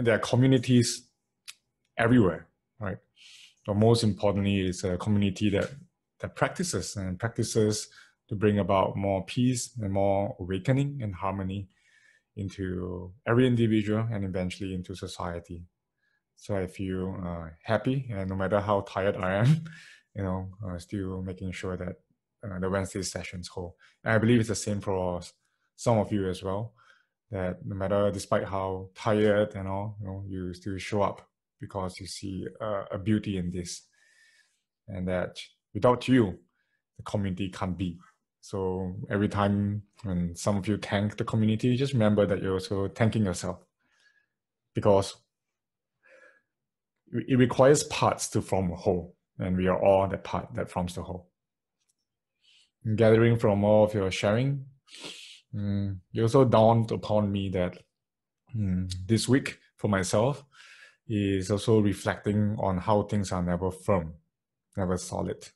mean, there are communities everywhere, right? But most importantly, it's a community that practices to bring about more peace and more awakening and harmony into every individual and eventually into society. So I feel happy, and no matter how tired I am, still making sure that the Wednesday sessions hold. And I believe it's the same for some of you as well, that no matter, despite how tired and all, you still show up because you see a beauty in this, and that without you, the community can't be. So every time when some of you thank the community, just remember that you're also thanking yourself, because it requires parts to form a whole, and we are all the part that forms the whole. And gathering from all of your sharing, it also dawned upon me that this week for myself is also reflecting on how things are never firm, never solid.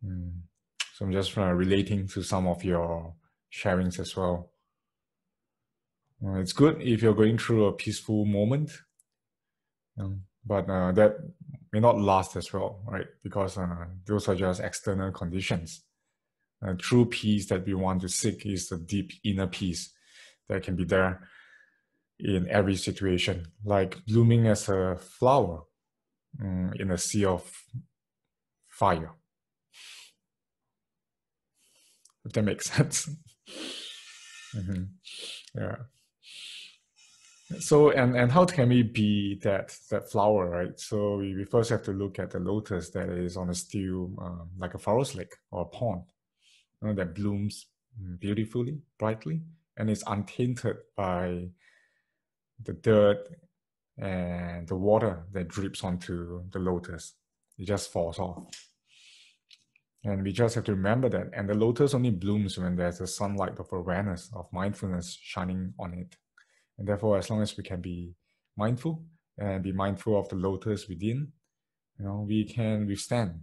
So I'm just relating to some of your sharings as well. It's good if you're going through a peaceful moment, but that may not last as well, right? Because those are just external conditions. True peace that we want to seek is the deep inner peace that can be there in every situation, like blooming as a flower in a sea of fire. If that makes sense. Yeah. So, and how can we be that flower, right? So we first have to look at the lotus that is on a still, like a forest lake or a pond, that blooms beautifully, brightly, and is untainted by the dirt and the water that drips onto the lotus. It just falls off. And we just have to remember that. And the lotus only blooms when there's a sunlight of awareness, of mindfulness shining on it. And therefore, as long as we can be mindful and be mindful of the lotus within, we can withstand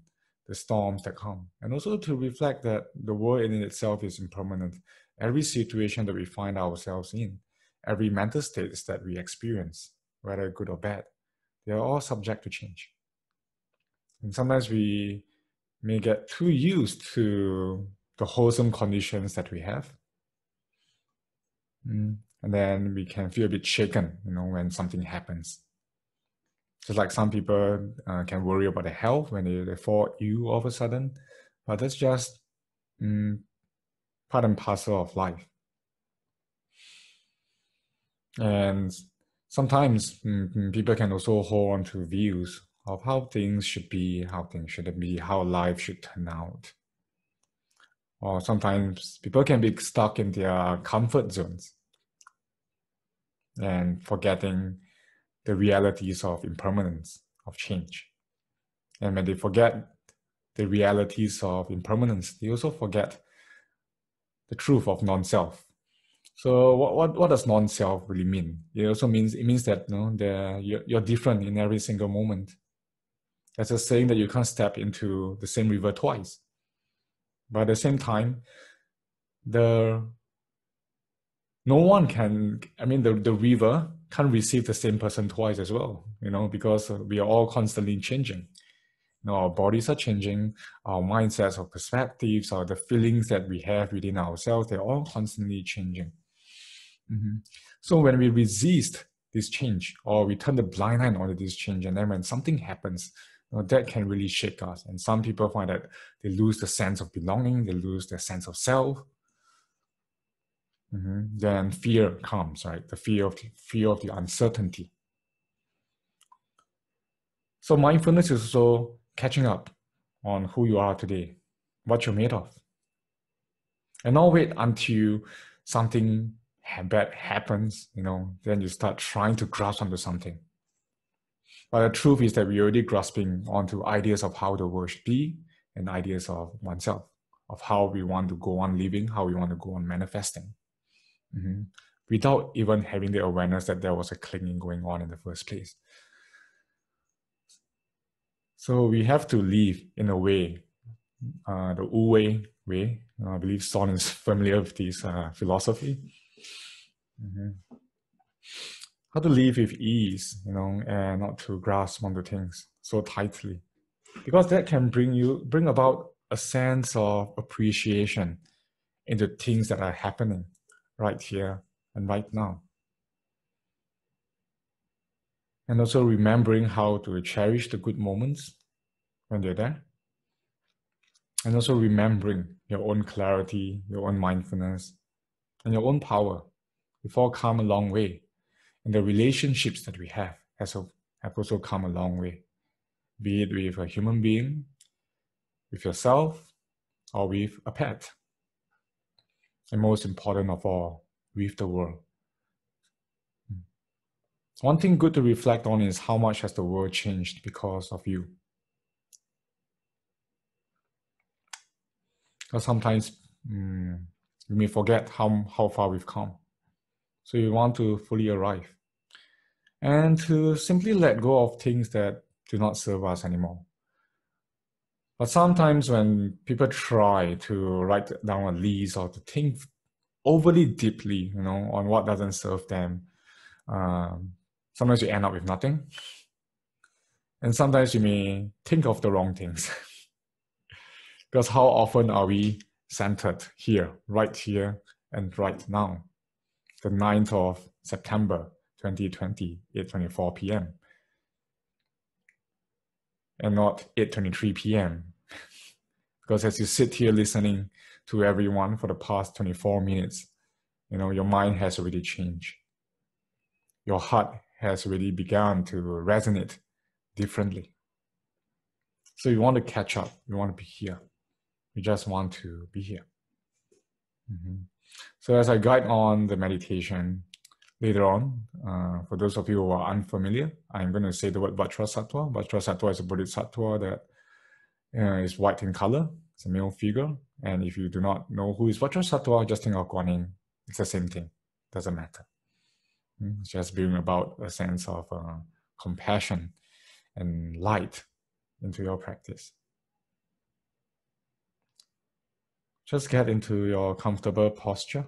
the storms that come. And also to reflect that the world in itself is impermanent. Every situation that we find ourselves in, every mental states that we experience, whether good or bad, they are all subject to change. And sometimes we may get too used to the wholesome conditions that we have. And then we can feel a bit shaken, when something happens. Just like some people can worry about their health when they fall ill all of a sudden, but that's just part and parcel of life. And sometimes people can also hold on to views of how things should be, how things shouldn't be, how life should turn out. Or sometimes people can be stuck in their comfort zones and forgetting the realities of impermanence, of change. And when they forget the realities of impermanence, they also forget the truth of non-self. So what does non-self really mean? It means that you're different in every single moment. That's a saying that you can't step into the same river twice. But at the same time, the river can't receive the same person twice as well, because we are all constantly changing. Our bodies are changing, our mindsets, our perspectives, or the feelings that we have within ourselves, they're all constantly changing. So when we resist this change, or we turn the blind eye onto this change, and then when something happens, that can really shake us. And some people find that they lose the sense of belonging, they lose their sense of self. Then fear comes, right? The fear of the uncertainty. So mindfulness is also catching up on who you are today, what you're made of. And not wait until something bad happens, then you start trying to grasp onto something. But the truth is that we're already grasping onto ideas of how the world should be and ideas of oneself, of how we want to go on living, how we want to go on manifesting, without even having the awareness that there was a clinging going on in the first place. So we have to live in a way, the Wu way. I believe Son is familiar with this philosophy. how to live with ease, and not to grasp onto things so tightly, because that can bring about a sense of appreciation into things that are happening right here and right now. And also remembering how to cherish the good moments when they're there. And also remembering your own clarity, your own mindfulness, and your own power. We've all come a long way. And the relationships that we have also come a long way. Be it with a human being, with yourself, or with a pet. And most important of all, with the world. One thing good to reflect on is how much has the world changed because of you. Because sometimes we may forget how far we've come. So you want to fully arrive. And to simply let go of things that do not serve us anymore. But sometimes when people try to write down a list or to think overly deeply, on what doesn't serve them, sometimes you end up with nothing. And sometimes you may think of the wrong things. Because how often are we centered here, and right now? The 9th of September, 2020, 8:24 p.m. and not 8:23 p.m. Because as you sit here listening to everyone for the past 24 minutes, your mind has already changed. Your heart has already begun to resonate differently. So you want to catch up. You want to be here. You just want to be here. So as I guide on the meditation later on, for those of you who are unfamiliar, I'm going to say the word Vajrasattva. Vajrasattva is a bodhisattva that is white in color. It's a male figure. And if you do not know who is Vajrasattva, just think of Guanyin. It's the same thing. Doesn't matter. It's just bring about a sense of compassion and light into your practice. Just get into your comfortable posture.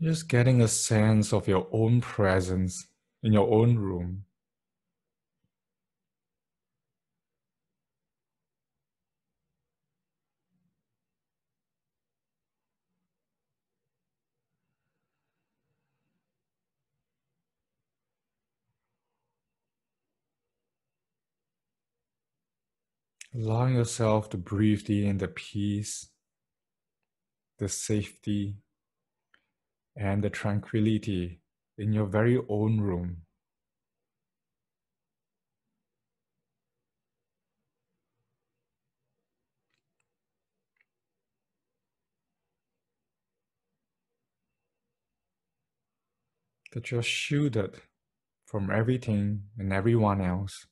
Just getting a sense of your own presence in your own room. Allowing yourself to breathe in the peace, the safety, and the tranquility in your very own room. That you're shielded from everything and everyone else.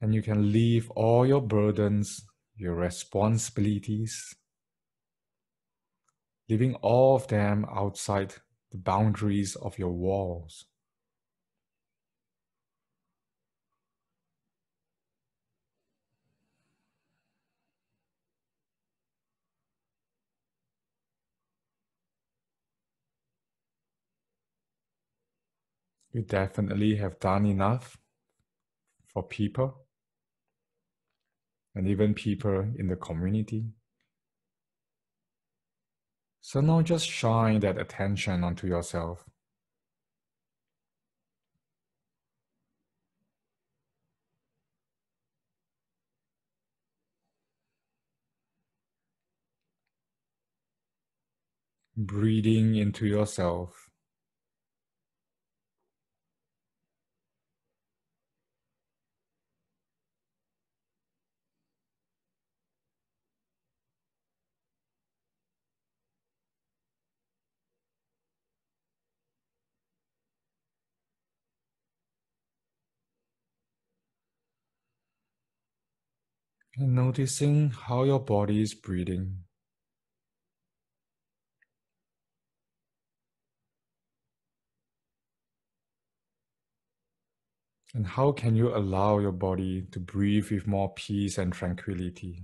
And you can leave all your burdens, your responsibilities, leaving all of them outside the boundaries of your walls. You definitely have done enough for people and even people in the community. So now just shine that attention onto yourself. Breathing into yourself. And noticing how your body is breathing. And how can you allow your body to breathe with more peace and tranquility?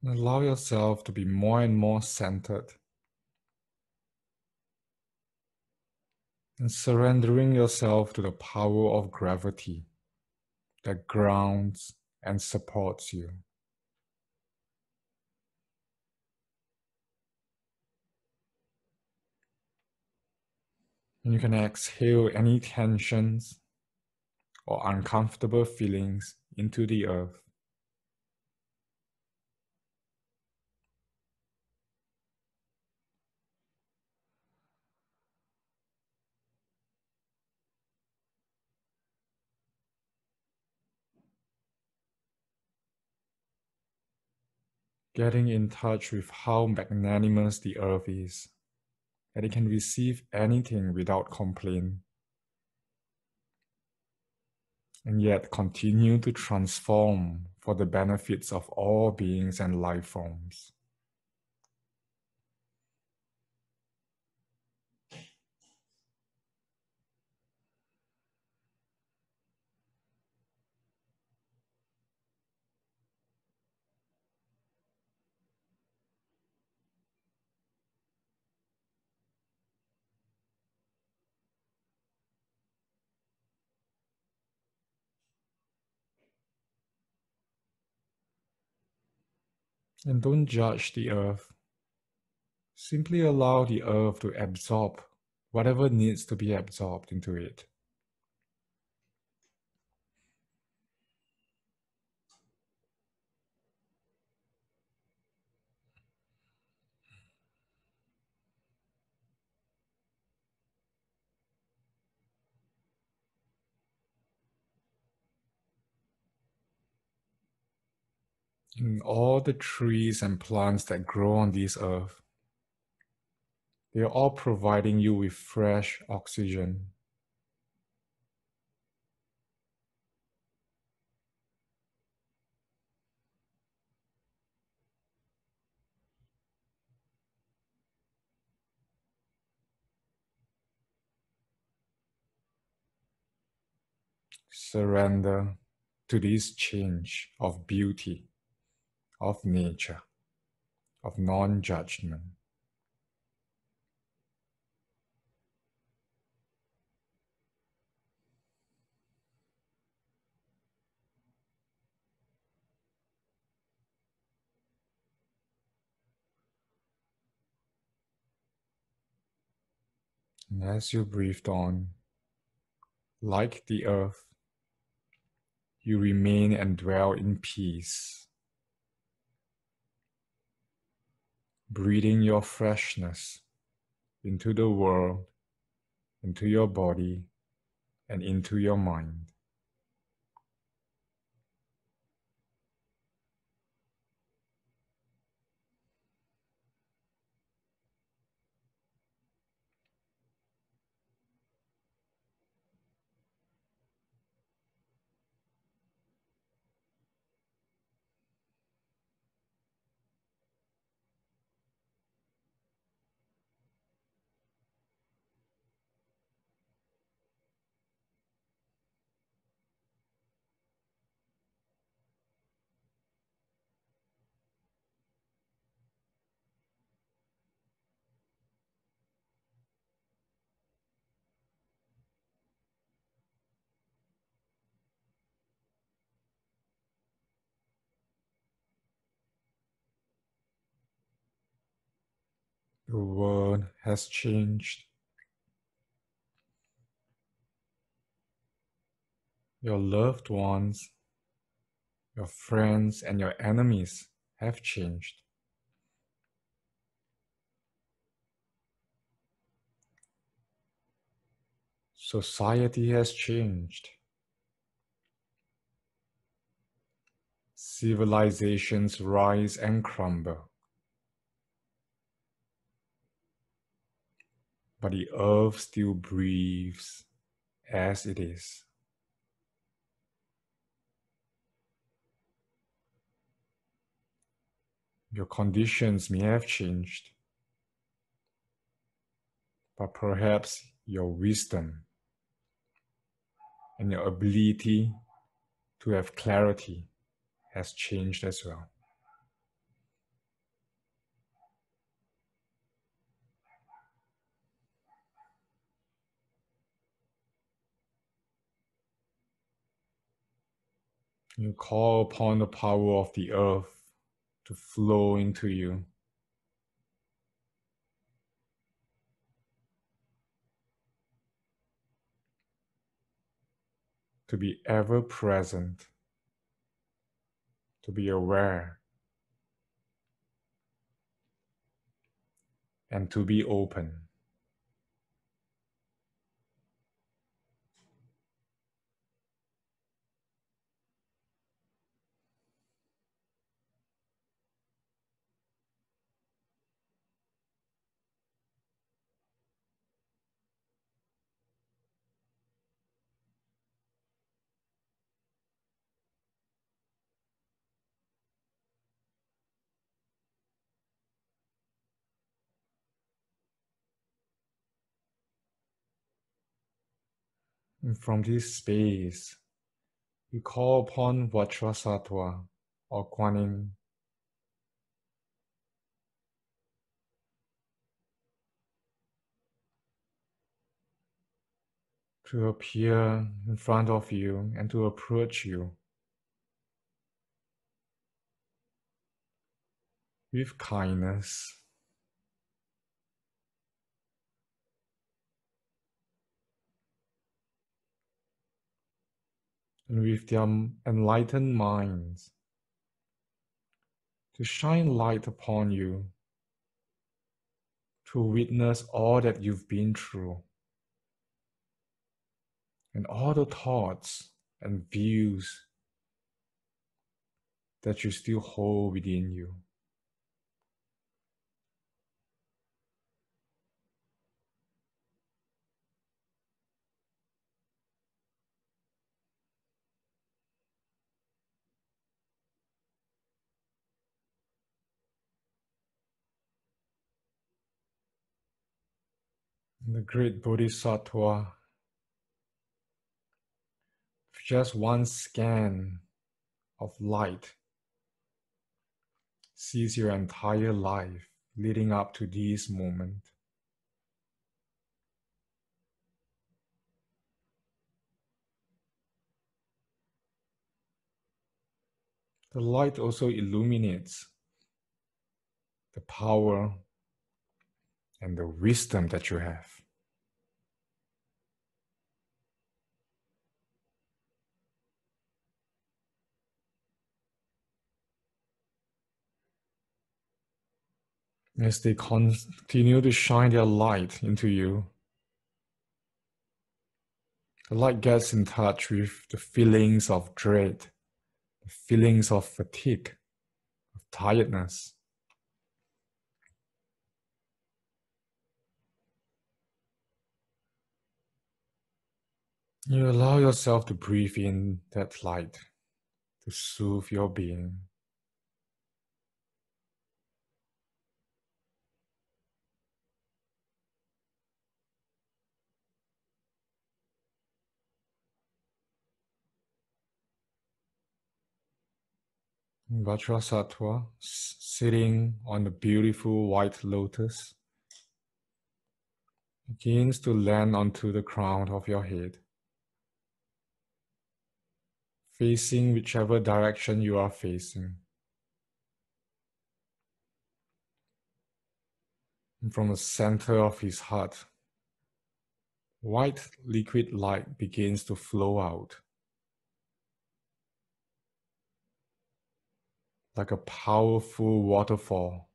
And allow yourself to be more and more centered, and surrendering yourself to the power of gravity that grounds and supports you. And you can exhale any tensions or uncomfortable feelings into the earth. Getting in touch with how magnanimous the earth is, that it can receive anything without complaint, and yet continue to transform for the benefits of all beings and life forms. And don't judge the earth. Simply allow the earth to absorb whatever needs to be absorbed into it. And all the trees and plants that grow on this earth, they are all providing you with fresh oxygen. Surrender to this change of beauty, of nature, of non-judgment. And as you breathed on, like the earth, you remain and dwell in peace, breathing your freshness into the world, into your body, and into your mind. The world has changed. Your loved ones Your friends and your enemies have changed. Society has changed. Civilizations rise and crumble. But the earth still breathes as it is. Your conditions may have changed, but perhaps your wisdom and your ability to have clarity has changed as well. You call upon the power of the earth to flow into you. To be ever present, to be aware, and to be open. And from this space, you call upon Vajrasattva or Kuan Yin to appear in front of you and to approach you with kindness, and with their enlightened minds to shine light upon you, to witness all that you've been through and all the thoughts and views that you still hold within you. And the great Bodhisattva, just one scan of light, sees your entire life leading up to this moment. The light also illuminates the power and the wisdom that you have. As they continue to shine their light into you, the light gets in touch with the feelings of dread, the feelings of fatigue, of tiredness. You allow yourself to breathe in that light to soothe your being. Vajrasattva, sitting on the beautiful white lotus, begins to land onto the crown of your head, facing whichever direction you are facing. And from the center of his heart, white liquid light begins to flow out. like a powerful waterfall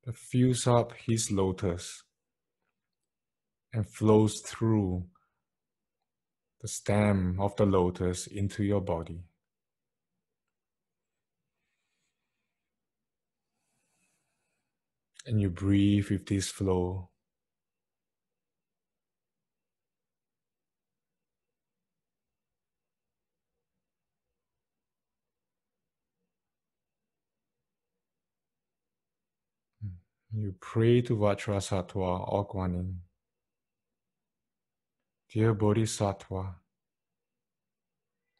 that fills up his lotus and flows through the stem of the lotus into your body. And you breathe with this flow. You pray to Vajrasattva or Guanyin. Dear Bodhisattva,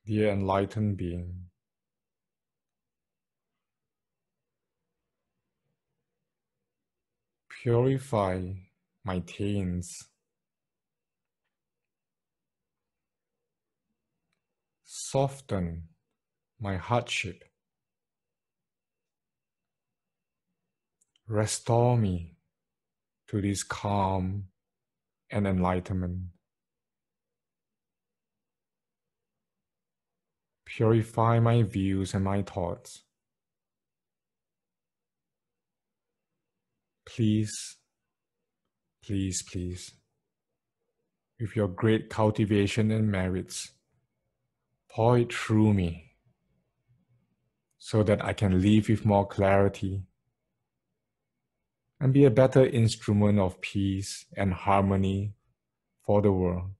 dear enlightened being, purify my taints, soften my hardship, restore me to this calm and enlightenment. Purify my views and my thoughts. Please, please, please, with your great cultivation and merits, pour it through me so that I can live with more clarity and be a better instrument of peace and harmony for the world.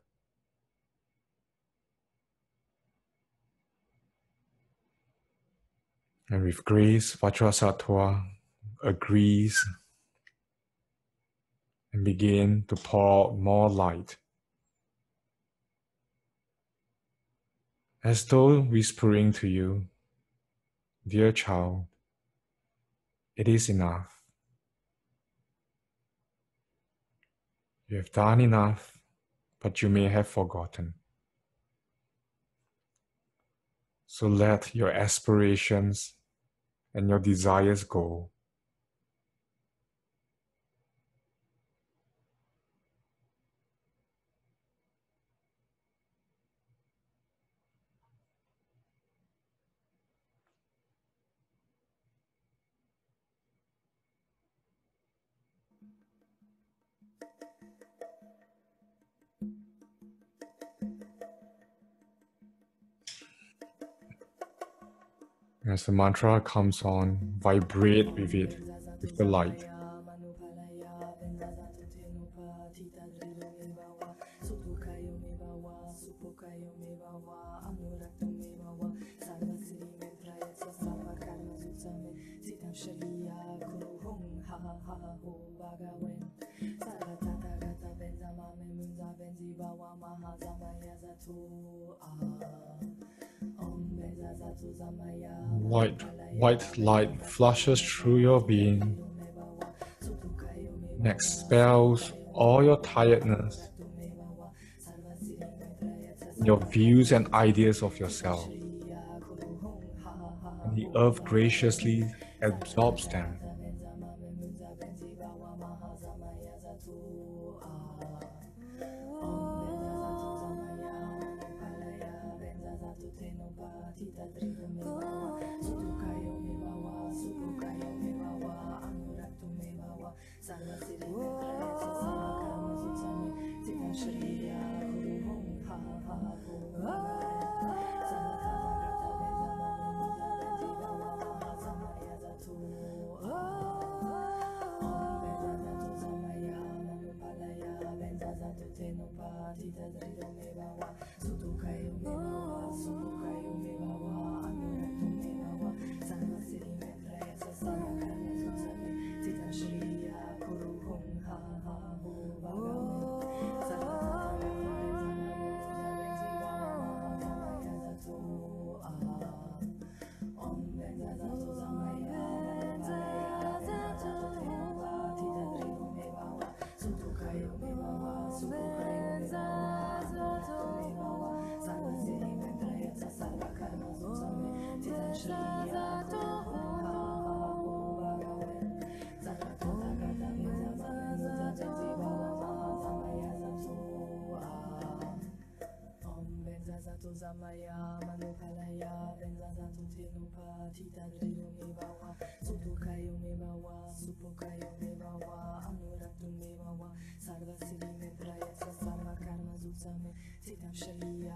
And with grace, Vajrasattva agrees and begin to pour more light, as though whispering to you, dear child, it is enough. You have done enough, but you may have forgotten. So let your aspirations and your desires go. As the mantra comes on, vibrate with it, with the light. White light flushes through your being and expels all your tiredness, your views and ideas of yourself. And the earth graciously absorbs them.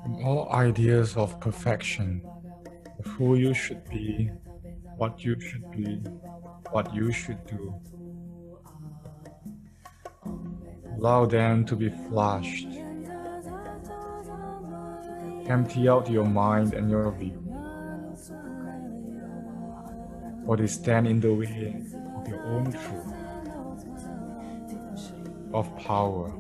And all ideas of perfection, of who you should be, what you should be, what you should do, allow them to be flushed. Empty out your mind and your view, or they stand in the way of your own truth, of power.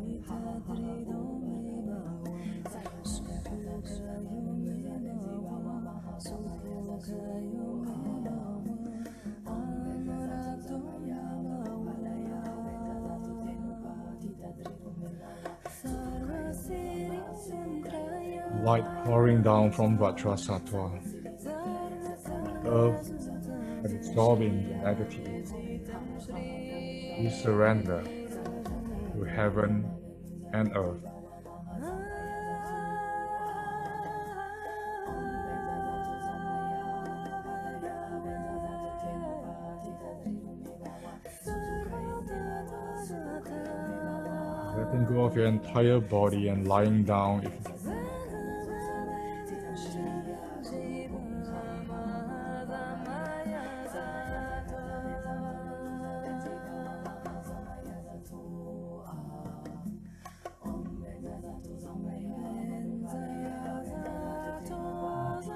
Light pouring down from Vajrasattva, earth absorbing the negative. You surrender to heaven and earth. Letting go of your entire body and lying down if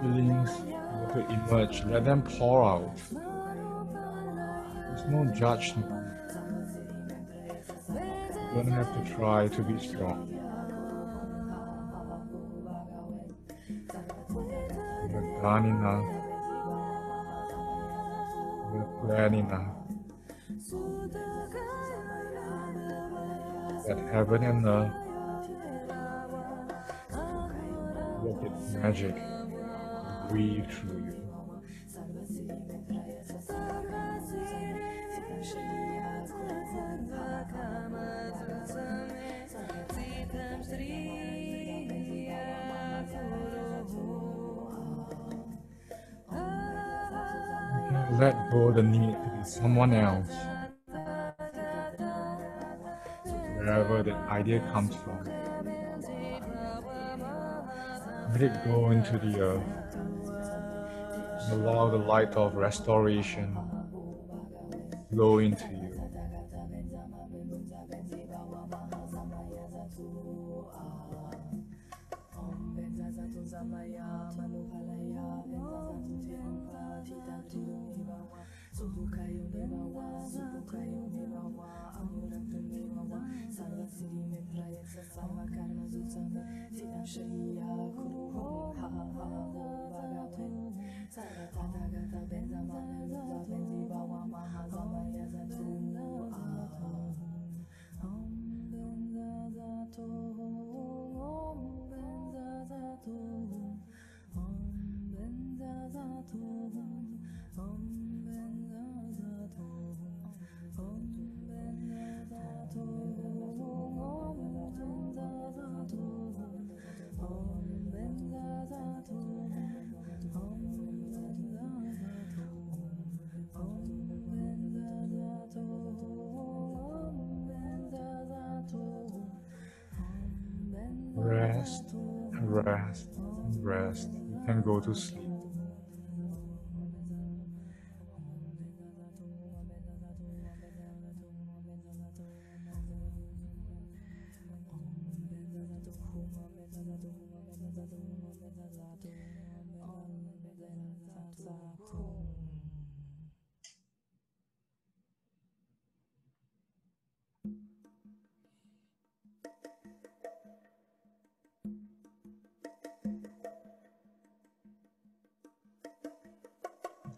feelings want to emerge, let them pour out. There's no judgment. You don't have to try to be strong. You're done enough. You're planned enough. That heaven and earth work its magic. Breathe through you. Let go the need to be someone else. Wherever the idea comes from, let it go into the earth. Allow the light of restoration flow into you. Rest, rest, rest. You can go to sleep.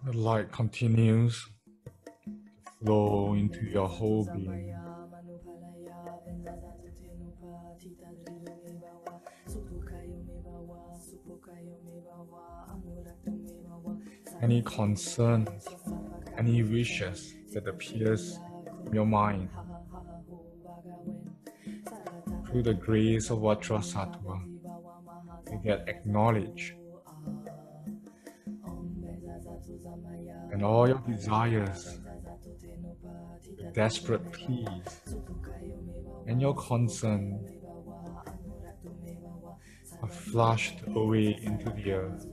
The light continues to flow into your whole being. Any concerns, any wishes that appears in your mind, through the grace of Vajrasattva, they get acknowledged. And all your desires, your desperate pleas, and your concern are flushed away into the earth.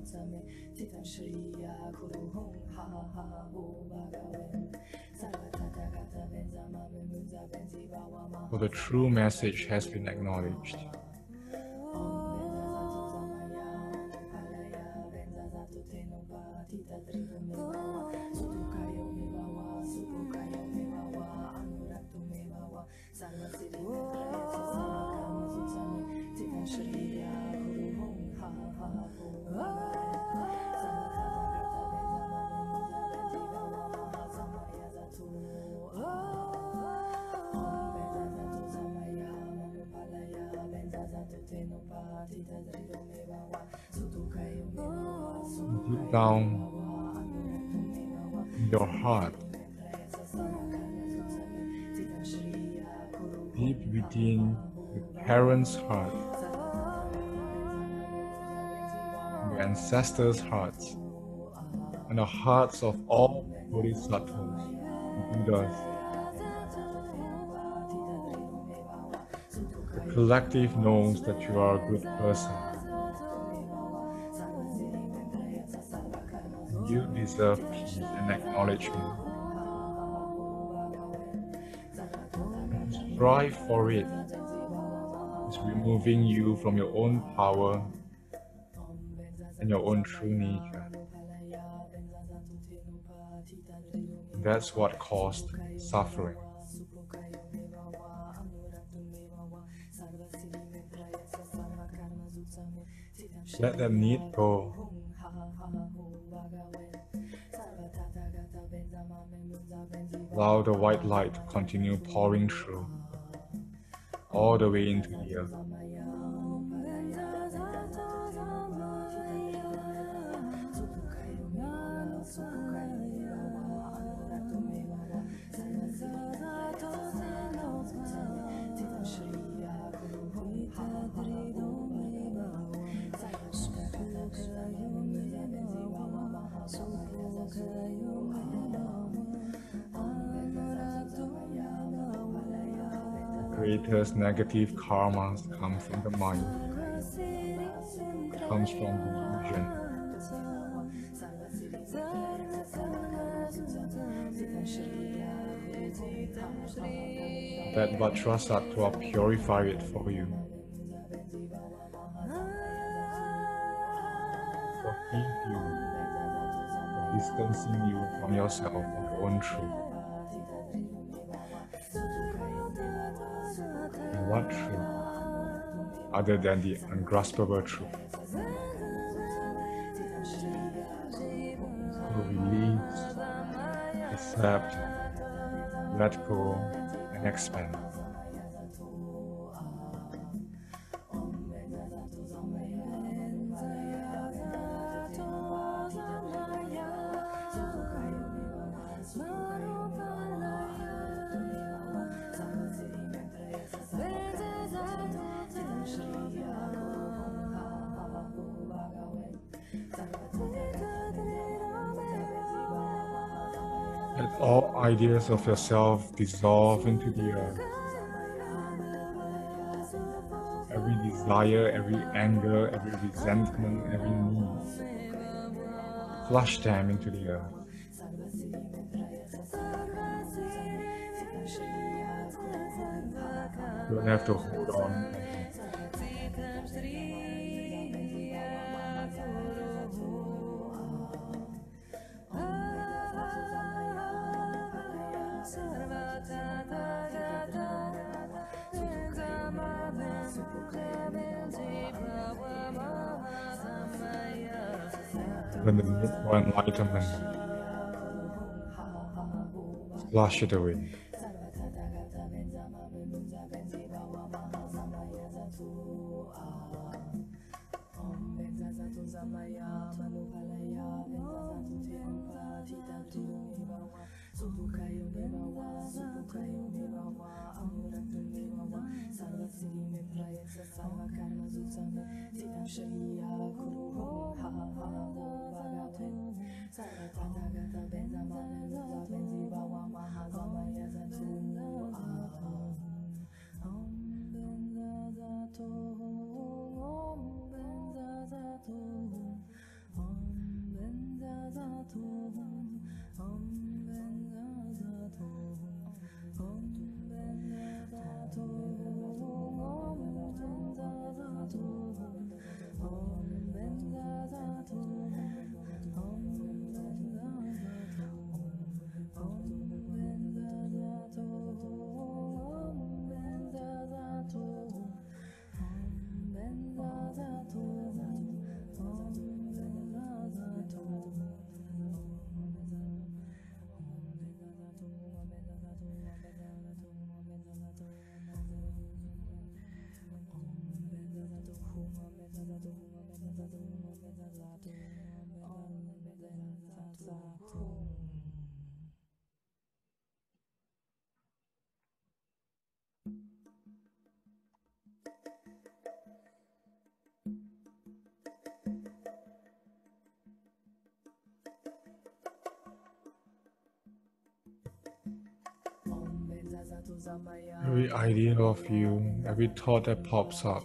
For the true message has been acknowledged. Deep down in your heart, deep within the parents' heart, the ancestors' hearts, and the hearts of all bodhisattvas, Buddhas, the collective knows that you are a good person. You deserve peace and acknowledgement. And to strive for it is removing you from your own power and your own true nature. That's what caused suffering. Let that need go. Allow the white light to continue pouring through, all the way into the earth. Greatest negative karma comes from the mind. It comes from delusion. That Vajrasattva purify it for you. Forgive you for distancing you from yourself and your own truth. And what truth other than the ungraspable truth? So release, accept, let go, and expand. Let all ideas of yourself dissolve into the earth. Every desire, every anger, every resentment, every need, flush them into the earth. You don't have to hold on. When the need for enlightenment, flush it away. Every idea of you, every thought that pops up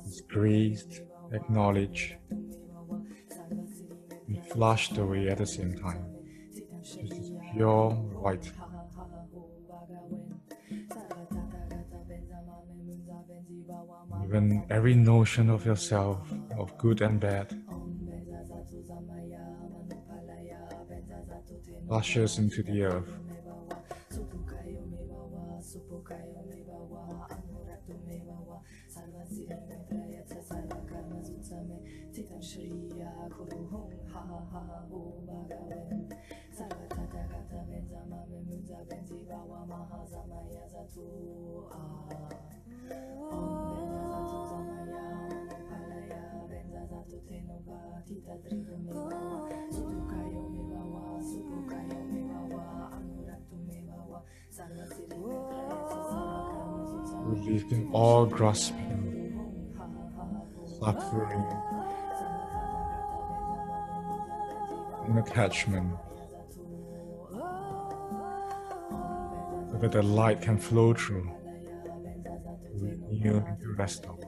is graced, acknowledged, and flushed away at the same time. This is pure white. Even every notion of yourself, of good and bad, flushes into the earth. Releasing all grasping, suffering, and attachment, so that the light can flow through, renew and to restore.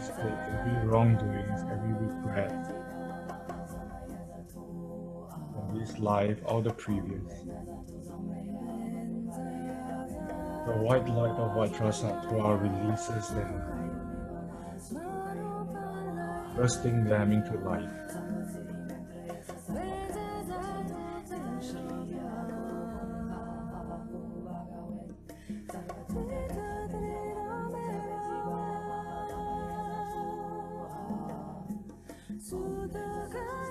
mistake, every wrongdoing, every regret from this life or the previous. The white light of Vajrasattva releases them, bursting them into life.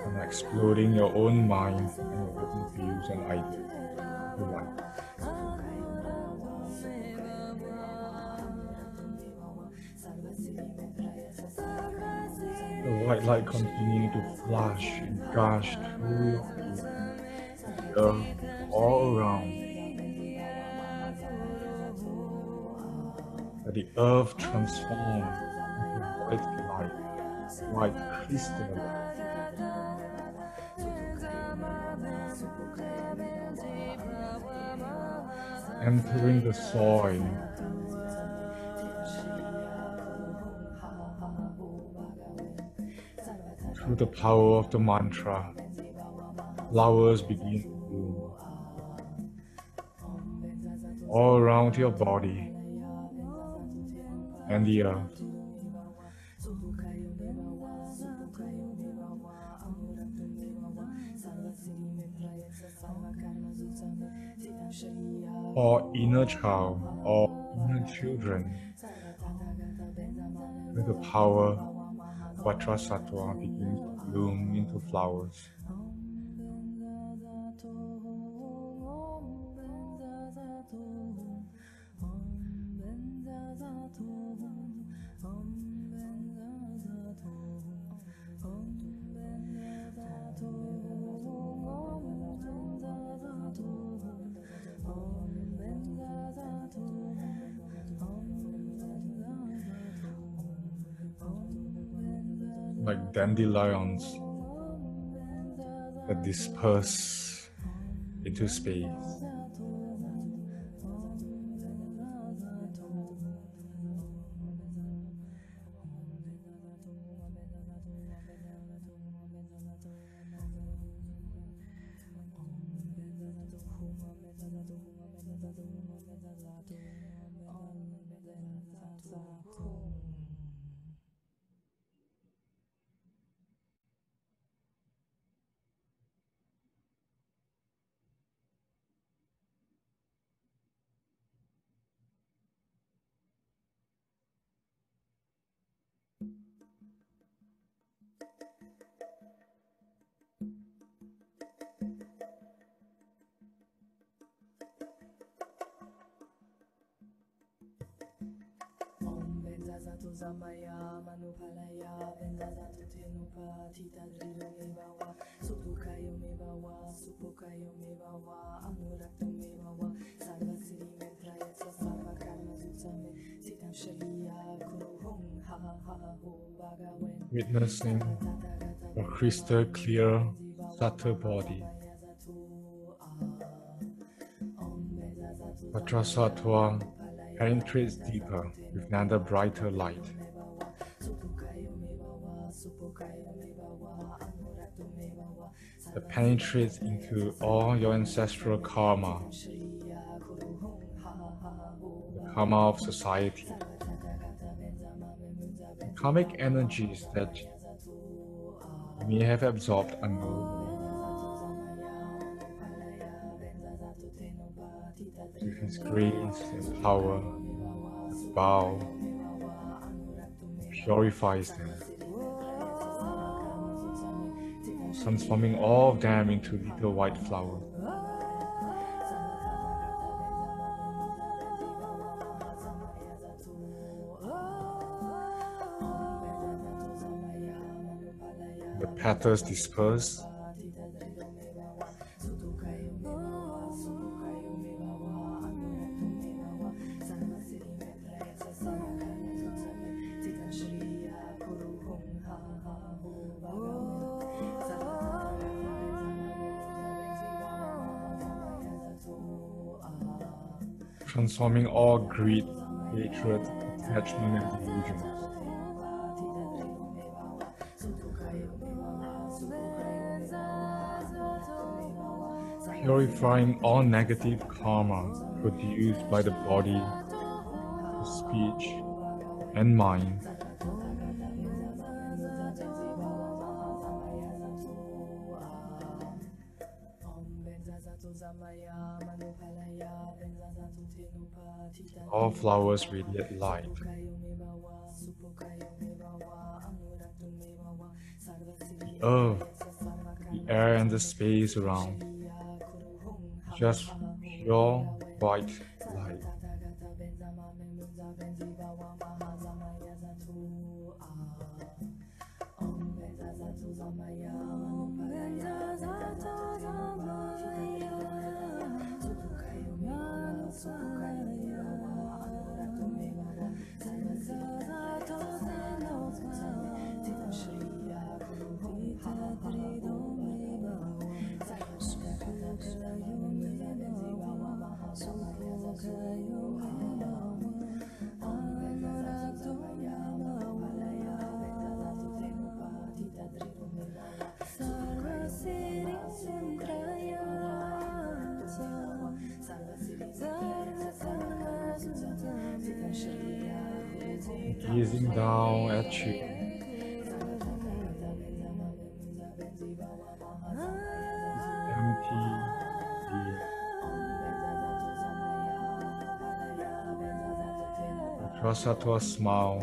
And exploding your own mind and your own views and ideas into life. The white light continues to flash and gush through the earth all around. That the earth transforms into white light, white crystal light. Entering the soil. Through the power of the mantra, flowers begin to bloom all around your body and the earth. Or inner child or inner children, with the power of Vajrasattva begins to bloom into flowers. Like dandelions that disperse into space. Witnessing a crystal clear, subtle body. Vajrasattva penetrates deeper with another brighter light. That penetrates into all your ancestral karma, the karma of society, the karmic energies that you may have absorbed unknowingly. With His grace and power, bow, purifies them, transforming all of them into little white flowers. The petals disperse, transforming all greed, hatred, attachment, and delusions. Purifying all negative karma produced by the body, the speech, and mind. All flowers radiate light. The earth, the air, and the space around, just pure white light. Gazing down at you, empty being. Vajrasattva smile.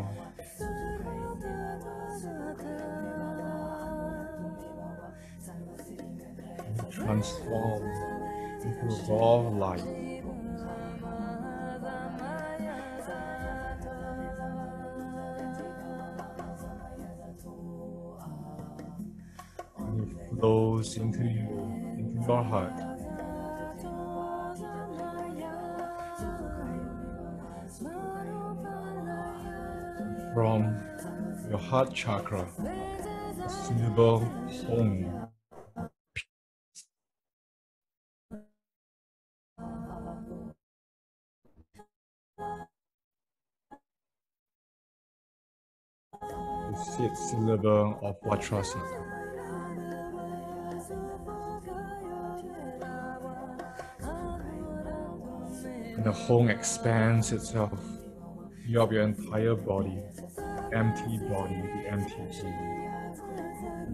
Transform into a ball of light. And it flows into you, into your heart. From your heart chakra, a syllable home. The sixth syllable of Vajrasattva. And the home expands itself of your entire body, the empty being.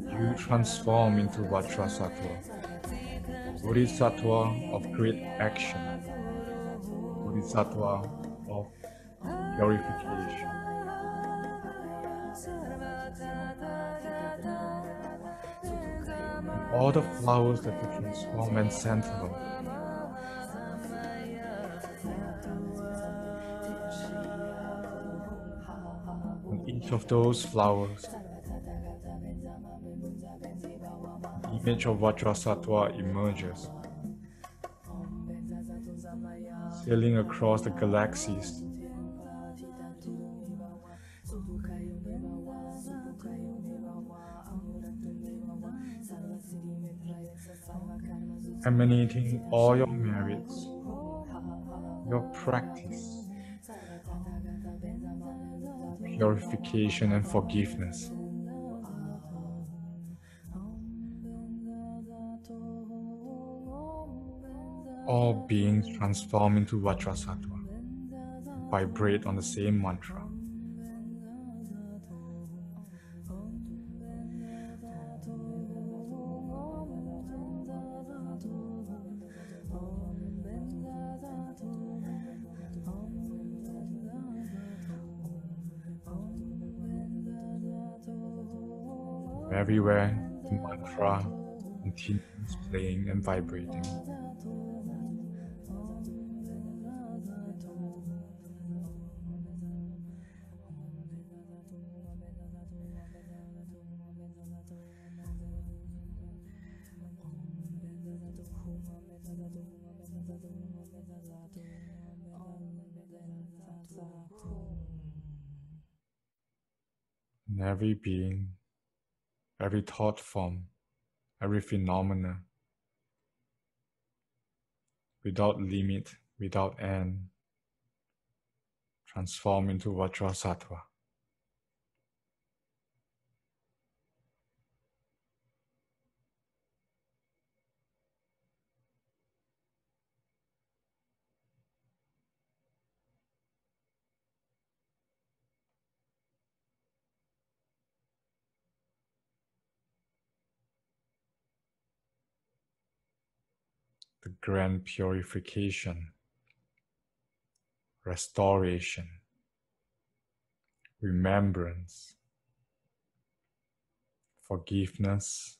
You transform into Vajrasattva, Bodhisattva of great action, Bodhisattva of purification. And all the flowers that you transform and center, each of those flowers, the image of Vajrasattva emerges, sailing across the galaxies, emanating all your merits, your practice, purification and forgiveness. All beings transform into Vajrasattva, vibrate on the same mantra. Everywhere, the mantra continues playing and vibrating. And every being, every thought form, every phenomena, without limit, without end, transform into Vajrasattva. the grand purification, restoration, remembrance, forgiveness,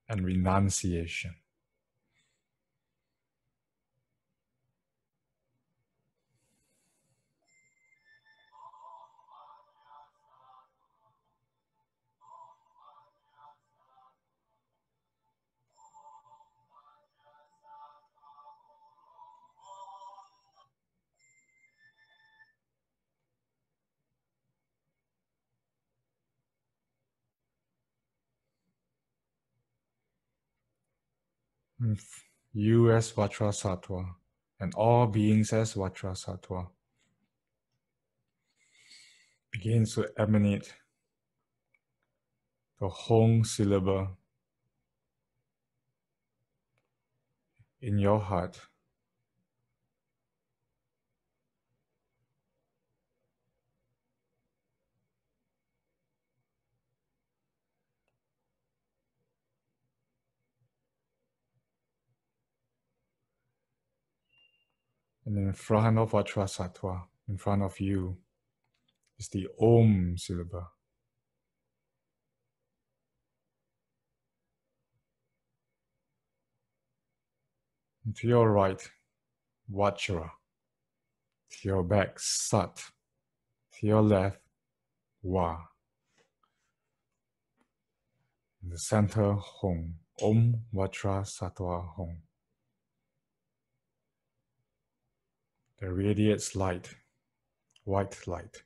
and renunciation. You as Vajrasattva and all beings as Vajrasattva begins to emanate the Hong syllable in your heart. And in front of Vajrasattva, in front of you, is the Om syllable. And to your right, Vajra. To your back, Sat. To your left, Va. In the center, Hong. Om Vajrasattva Hong. There radiates light, white light.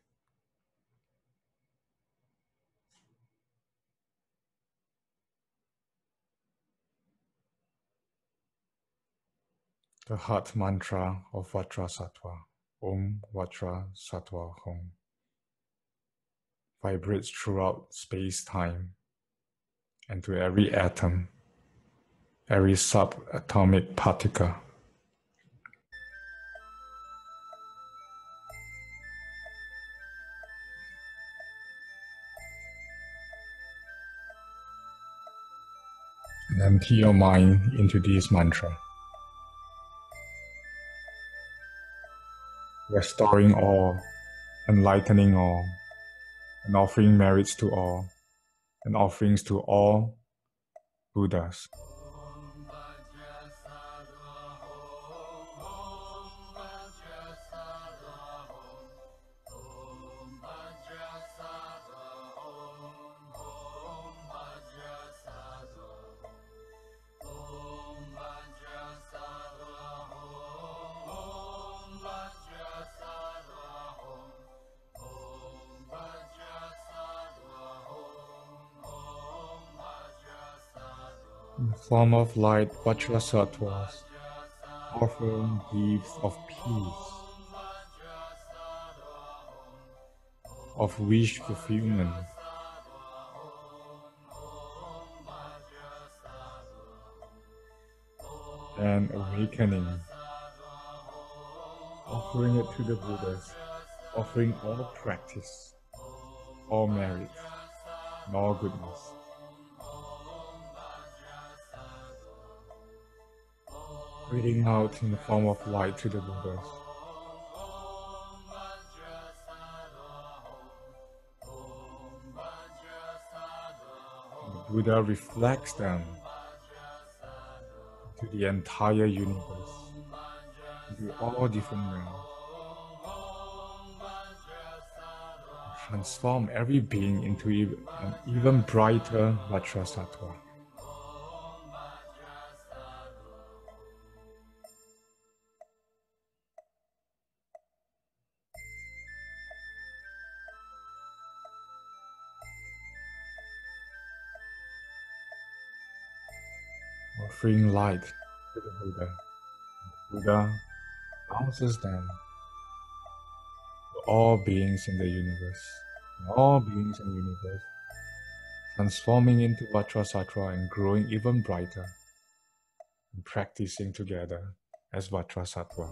The heart mantra of Vajrasattva, Om Vajrasattva Hong, vibrates throughout space-time and to every atom, every subatomic particle. And empty your mind into this mantra, restoring all, enlightening all, and offering merits to all, and offerings to all Buddhas. In the form of light, Vajrasattvas offer gifts of peace, of wish fulfillment, and awakening, offering it to the Buddhas, offering all practice, all merit, and all goodness. Breathing out in the form of light to the Buddhas. The Buddha reflects them to the entire universe, into all different realms. Transform every being into an even brighter Vajrasattva. Offering light to the Buddha. The Buddha bounces them to all beings in the universe. All beings in the universe, transforming into Vajrasattva and growing even brighter, and practicing together as Vajrasattva.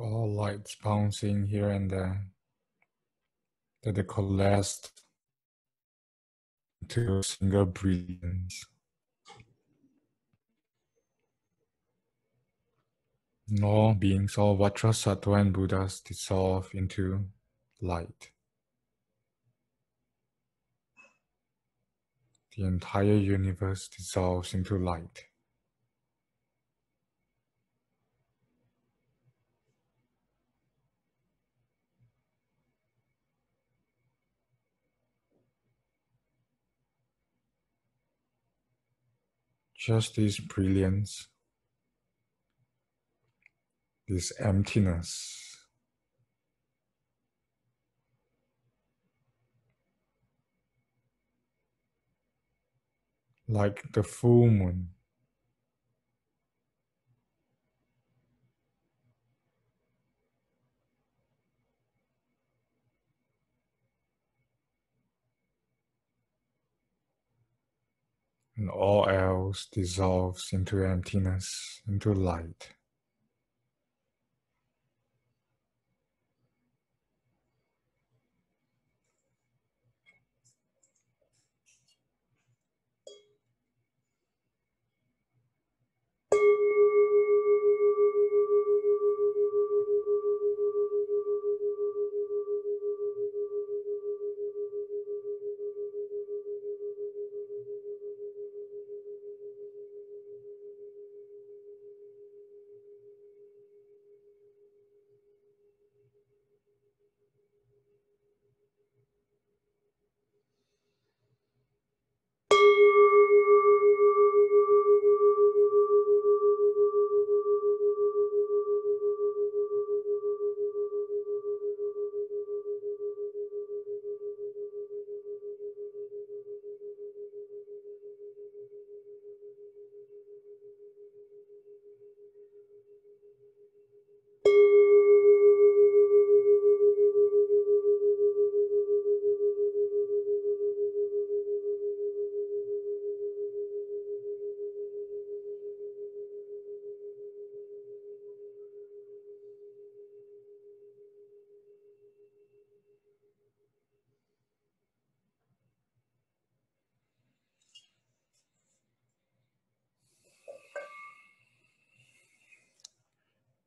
All lights bouncing here and there, that they coalesced into a single brilliance. And all beings, all Vajrasattva and Buddhas dissolve into light. The entire universe dissolves into light. Just this brilliance, this emptiness, like the full moon. And all else dissolves into emptiness, into light.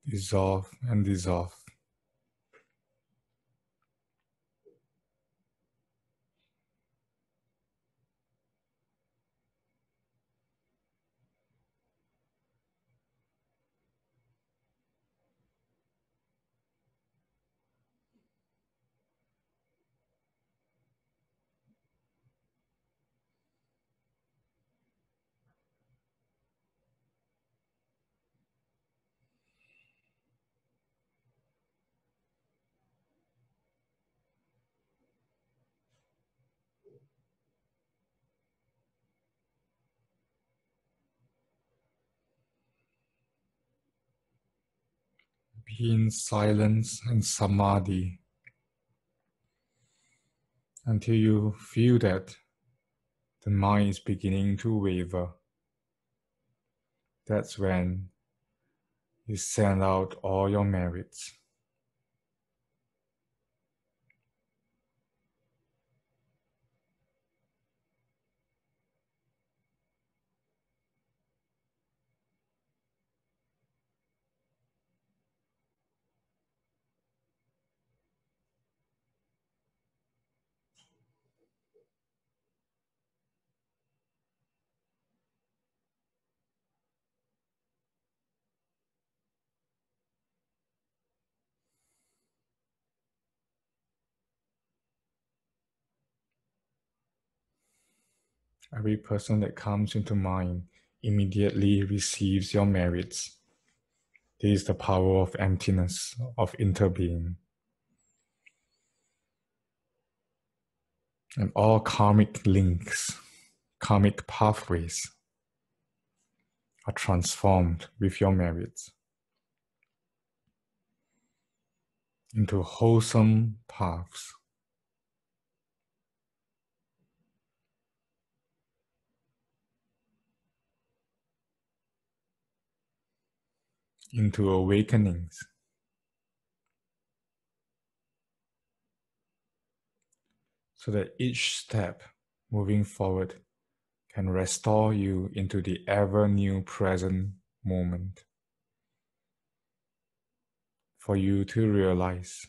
Dissolve and dissolve. Be in silence and samadhi until you feel that the mind is beginning to waver. That's when you send out all your merits. Every person that comes into mind immediately receives your merits. This is the power of emptiness, of interbeing. And all karmic links, karmic pathways are transformed with your merits into wholesome paths. Into awakenings. so that each step moving forward can restore you into the ever new present moment, for you to realize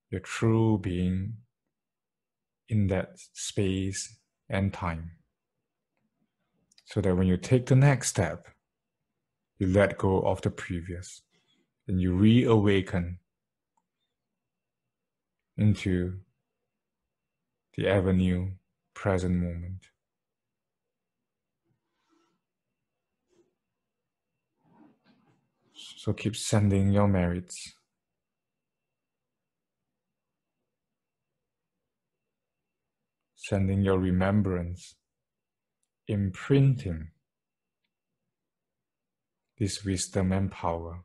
your true being in that space and time, so that when you take the next step, you let go of the previous and you reawaken into the ever new present moment. So keep sending your merits, sending your remembrance, imprinting this wisdom and power.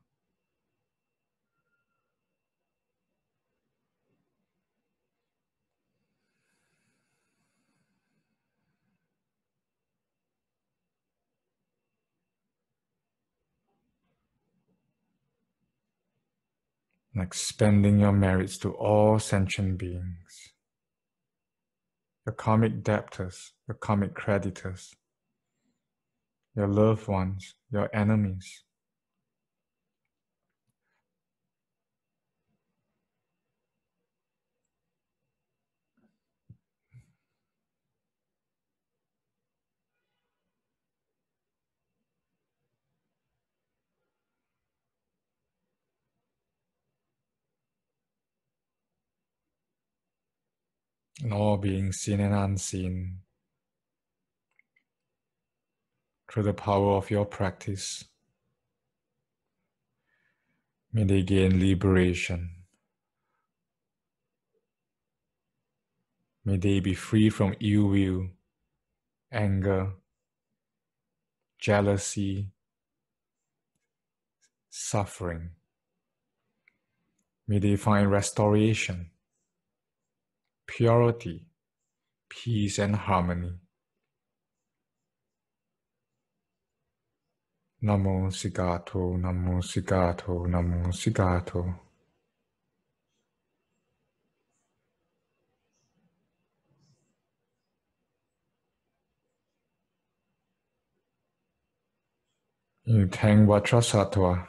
And expanding your merits to all sentient beings, your karmic debtors, your karmic creditors, your loved ones, your enemies. And all beings seen and unseen, through the power of your practice, may they gain liberation. May they be free from ill will, anger, jealousy, suffering. May they find restoration, purity, peace and harmony. Namo Sigato, Namo Sigato, Namo Sigato. You thank Vajrasattva.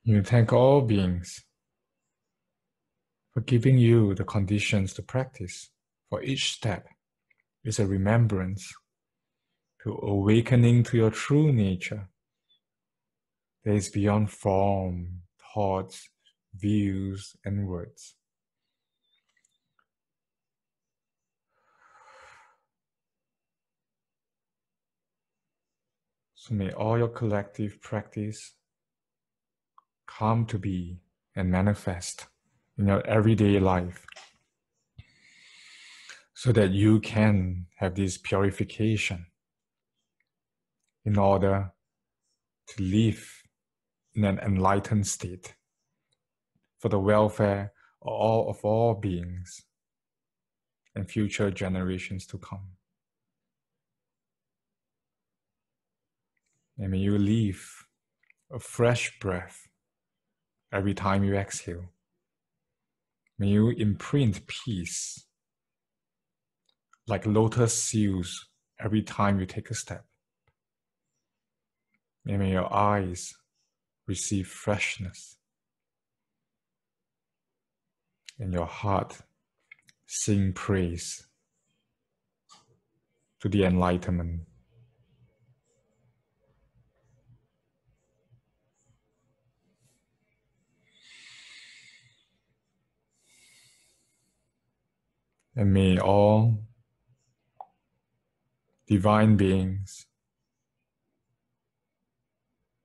You thank all beings for giving you the conditions to practice. For each step is a remembrance to awakening to your true nature that is beyond form, thoughts, views, and words. So may all your collective practice come to be and manifest in your everyday life, so that you can have this purification in order to live in an enlightened state for the welfare of all beings and future generations to come. And may you leave a fresh breath every time you exhale. May you imprint peace like lotus seals every time you take a step. And may your eyes receive freshness and your heart sing praise to the enlightenment. And may all divine beings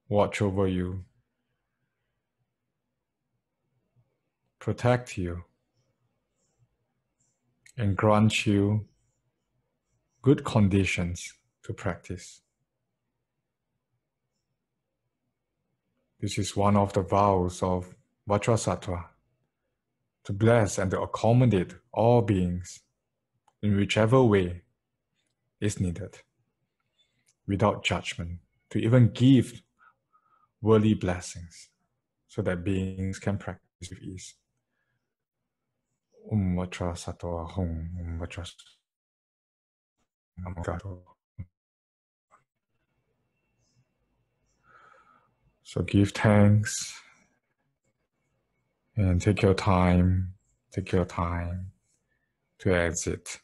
watch over you, protect you, and grant you good conditions to practice. This is one of the vows of Vajrasattva, to bless and to accommodate all beings in whichever way is needed, without judgment, to even give worldly blessings so that beings can practice with ease. Vajrasattva Hum. Vajrasattva. So give thanks and take your time. Take your time to exit.